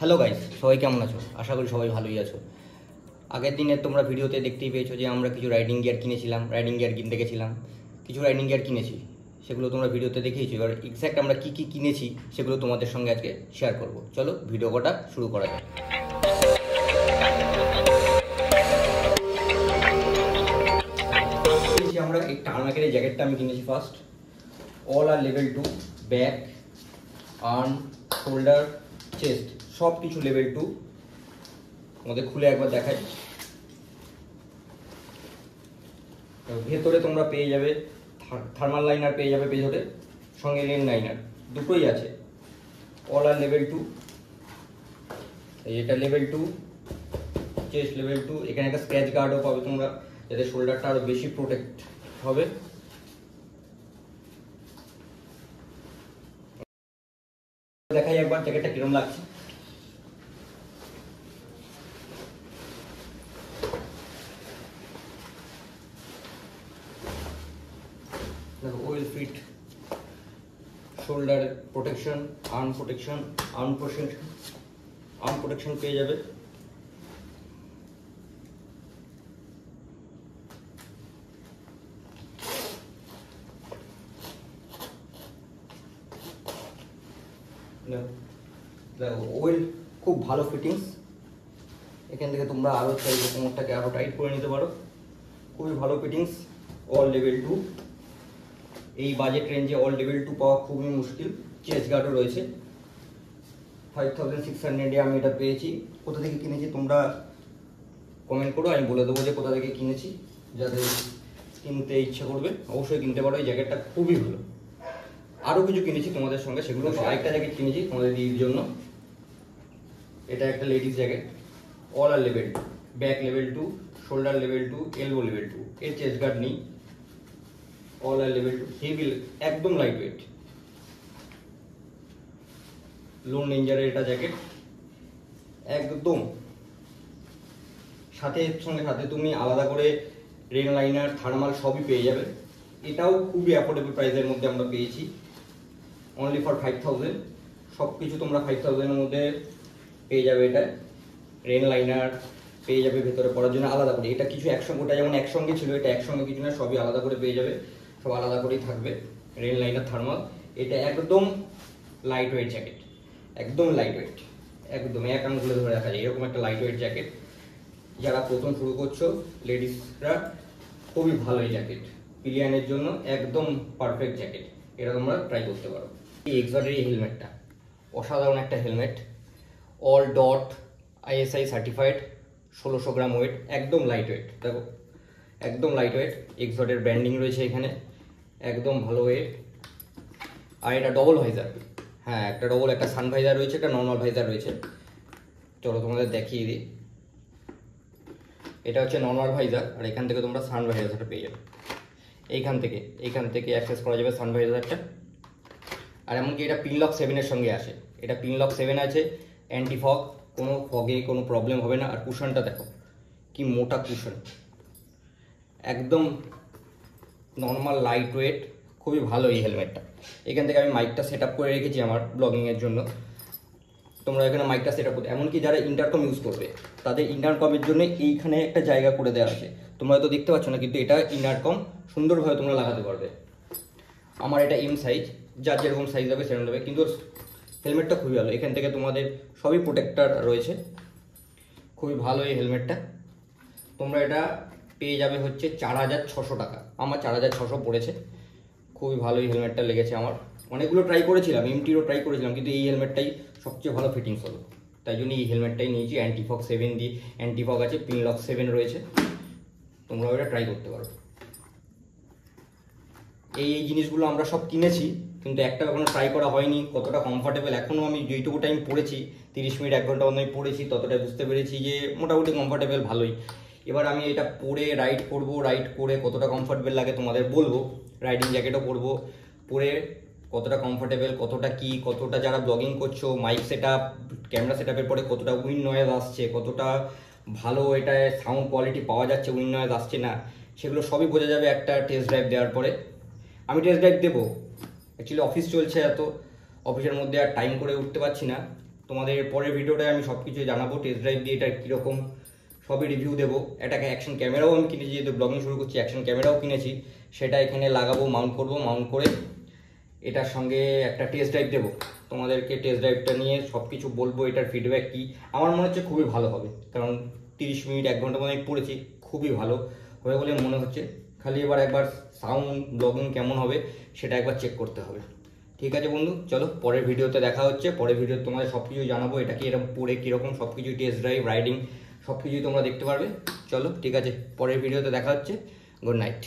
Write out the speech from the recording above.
Hello guys, সবাই কেমন আছো? আশা করি সবাই ভালোই আছো। আগের দিনে তোমরা ভিডিওতে দেখতেই পেয়েছো যে আমরা কিছু রাইডিং গিয়ার কিনেছিলাম, রাইডিং গিয়ার কিনতে গেছিলাম, কিছু রাইডিং গিয়ার কিনেছি, সেগুলো তোমরা ভিডিওতে দেখেইছো। এবার এক্স্যাক্ট আমরা কী কী কিনেছি সেগুলো তোমাদের সঙ্গে আজকে শেয়ার করব। চলো ভিডিও কটা শুরু করা যাক। আমরা এই টার্মাকের এই জ্যাকেটটা আমি কিনেছি ফার্স্ট। অল আর level 2, back, arm, shoulder, chest সব কিছু লেভেল 2। আমাদের খুলে একবার দেখাই। ভেতরে তোমরা পেয়ে যাবে থার্মাল লাইনার, পেয়ে যাবে পেছনে, সঙ্গে রেন লাইনার, দুটোই আছে। অল আর লেভেল 2, এটা লেভেল 2, চেস্ট লেভেল 2। এখানে একটা স্ক্র্যাচ গার্ডও পাবে তোমরা, যাতে শোল্ডারটা আরো বেশি প্রোটেক্ট হবে। দেখাই একবার জ্যাকেটটা কিরকম লাগছে। Well fit, shoulder protection, arm protection পেয়ে যাবে। ওয়েল খুব ভালো ফিটিংস। এখান থেকে তোমরা আরো চাইলে কোমরটাকে আরো টাইট করে নিতে পারো। খুবই ভালো ফিটিংস, অল লেভেল 2। এই বাজেট রেঞ্জে অল লেভেল 2 পাওয়া খুবই মুশকিল। চেস্ট গার্ডও রয়েছে। 5600 আমি এটা পেয়েছি। কোথা থেকে কিনেছি তোমরা কমেন্ট করো, আমি বলে দেবো যে কোথা থেকে কিনেছি। যাদের কিনতে ইচ্ছা করবে অবশ্যই কিনতে পারো। এই জ্যাকেটটা খুবই ভালো। আরও কিছু কিনেছি তোমাদের সঙ্গে, সেগুলো আরেকটা জ্যাকেট কিনেছি তোমাদের দিদির জন্য। এটা একটা লেডিস জ্যাকেট, অল আর level 2, back level 2, shoulder level 2, elbow level 2। এর চেস্ট গার্ড নেই। অল আর লেভেল 2, হেভি, একদম লাইট ওয়েট। লোন রেঞ্জারের এটা জ্যাকেট একদম। সাথে তুমি আলাদা করে রেন লাইনার, থার্মাল সবই পেয়ে যাবে। এটাও খুবই অ্যাফোর্ডেবল প্রাইসের মধ্যে আমরা পেয়েছি, অনলি ফর 5000। সব কিছু তোমরা 5000 এর মধ্যে পেয়ে যাবে। এটা রেন লাইনার পেয়ে যাবে ভেতরে পরার জন্য আলাদা করে। এটা কিছু একসঙ্গে, ওটা যেমন একসঙ্গে ছিল, এটা একসঙ্গে কিছু না, সবই আলাদা করে পেয়ে যাবে। সব আলাদা করেই থাকবে, রেন লাইনার, থার্মাল। এটা একদম লাইট ওয়েট জ্যাকেট, একদম লাইট ওয়েট, একদম এক আঙুলে ধরে রাখা যায় এরকম একটা লাইট ওয়েট জ্যাকেট। যারা প্রথম শুরু করছো লেডিসরা, খুবই ভালো এই জ্যাকেট। পিলিয়ানের জন্য একদম পারফেক্ট জ্যাকেট। এটা তোমরা ট্রাই করতে পারো। এই এক্সডটের এই হেলমেটটা অসাধারণ একটা helmet. All dot ISI certified, 1600 গ্রাম ওয়েট, একদম লাইট ওয়েট। দেখো একদম লাইট ওয়েট। এক্সডটের ব্র্যান্ডিং রয়েছে এখানে, একদম ভালো ওয়েট। আর এটা ডবল ভাইজার, হ্যাঁ একটা ডবল, একটা সান ভাইজার রয়েছে, একটা নর্মাল ভাইজার রয়েছে। চলো তোমাদের দেখিয়ে দিই। এটা হচ্ছে নর্মাল ভাইজার, আর এখান থেকে তোমরা সান ভাইজারটা পেয়ে যাবে। এইখান থেকে অ্যাক্সেস করা যাবে সান ভাইজারটা। আর এমনকি এটা পিনলক 7-এর সঙ্গে আসে। এটা পিনলক 7 আছে, অ্যান্টি ফগ, কোনো ফগে কোনো প্রবলেম হবে না। আর কুশনটা দেখো কি মোটা কুশন, একদম নর্মাল লাইট ওয়েট, খুবই ভালো এই হেলমেটটা। এখান থেকে আমি মাইকটা সেট আপ করে রেখেছি আমার ব্লগিংয়ের জন্য। তোমরা এখানে মাইকটা সেট আপ করতে, এমনকি যারা ইন্টারকম ইউজ করবে তাদের ইন্টারকমের জন্য এইখানে একটা জায়গা করে দেওয়া আছে। তোমরা হয়তো দেখতে পাচ্ছ না, কিন্তু এটা ইন্টারকম সুন্দরভাবে তোমরা লাগাতে পারবে। আমার এটা এম সাইজ, যার যেরকম সাইজ হবে সেরকম হবে, কিন্তু হেলমেটটা খুবই ভালো। এখান থেকে তোমাদের সবই প্রোটেক্টর রয়েছে, খুবই ভালো এই হেলমেটটা। তোমরা এটা পেয়ে যাবে হচ্ছে 4600 টাকা। আমার 4600 পড়েছে। খুবই ভালো এই হেলমেটটা লেগেছে আমার। অনেকগুলো ট্রাই করেছিলাম, এমটিরও ট্রাই করেছিলাম, কিন্তু এই হেলমেটটাই সবচেয়ে ভালো ফিটিংস হলো, তাই জন্য এই হেলমেটটাই নিয়েছি। অ্যান্টিফগ 7 দিয়ে, অ্যান্টিফগ আছে, পিনলক 7 রয়েছে, তোমরা এটা ট্রাই করতে পারো। এই জিনিসগুলো আমরা সব কিনেছি, কিন্তু একটা এখনো ট্রাই করা হয়নি কতটা কমফর্টেবল। এখনও আমি যেইটুকু টাইম পড়েছি, 30 মিনিট 1 ঘন্টা আমি পড়েছি, ততটাই বুঝতে পেরেছি যে মোটামুটি কমফর্টেবল ভালোই। এবার আমি এটা পরে রাইড করব, রাইড করে কতটা কমফর্টেবল লাগে তোমাদের বলবো। রাইডিং জ্যাকেটও পরবো, পরে কতটা কমফর্টেবল, কতটা কি, কতটা যারা ব্লগিং করছো, mic set up, camera set আপের পরে কতটা উইন্ড নয়েজ আসছে, কতটা ভালো এটায় সাউন্ড কোয়ালিটি পাওয়া যাচ্ছে, উইন্ড নয়েজ আসছে না, সেগুলো সবই বোঝা যাবে একটা টেস্ট ড্রাইভ দেওয়ার পরে। আমি টেস্ট ড্রাইভ দেবো, অ্যাকচুয়ালি অফিস চলছে, এত অফিসের মধ্যে আর টাইম করে উঠতে পারছি না। তোমাদের পরের ভিডিওটায় আমি সব কিছু জানাবো, টেস্ট ড্রাইভ দিয়ে এটা কীরকম সবই রিভিউ দেবো। এটাকে অ্যাকশন ক্যামেরাও আমি কিনেছি, যেহেতু ব্লগিং শুরু করছি অ্যাকশন ক্যামেরাও কিনেছি, সেটা এখানে লাগাবো, মাউন্ট করবো, মাউন্ট করে এটার সঙ্গে একটা টেস্ট ড্রাইভ দেবো। তোমাদেরকে টেস্ট ড্রাইভটা নিয়ে সব কিছু বলবো, এটার ফিডব্যাক কী। আমার মনে হচ্ছে খুবই ভালো হবে, কারণ 30 মিনিট 1 ঘন্টার মধ্যে আমি পড়েছি, খুবই ভালো হবে বলে মনে হচ্ছে। খালি এবার একবার সাউন্ড ব্লগিং কেমন হবে সেটা একবার চেক করতে হবে। ঠিক আছে বন্ধু, চলো পরের ভিডিওতে দেখা হচ্ছে। পরের ভিডিওতে তোমাদের সব কিছুই জানাবো, এটা কি এরকম পড়ে কীরকম সব কিছুই টেস্ট ড্রাইভ রাইডিং সব কিছুই তোমরা দেখতে পারবে। চলো ঠিক আছে, পরের ভিডিওতে দেখা হচ্ছে। Good night.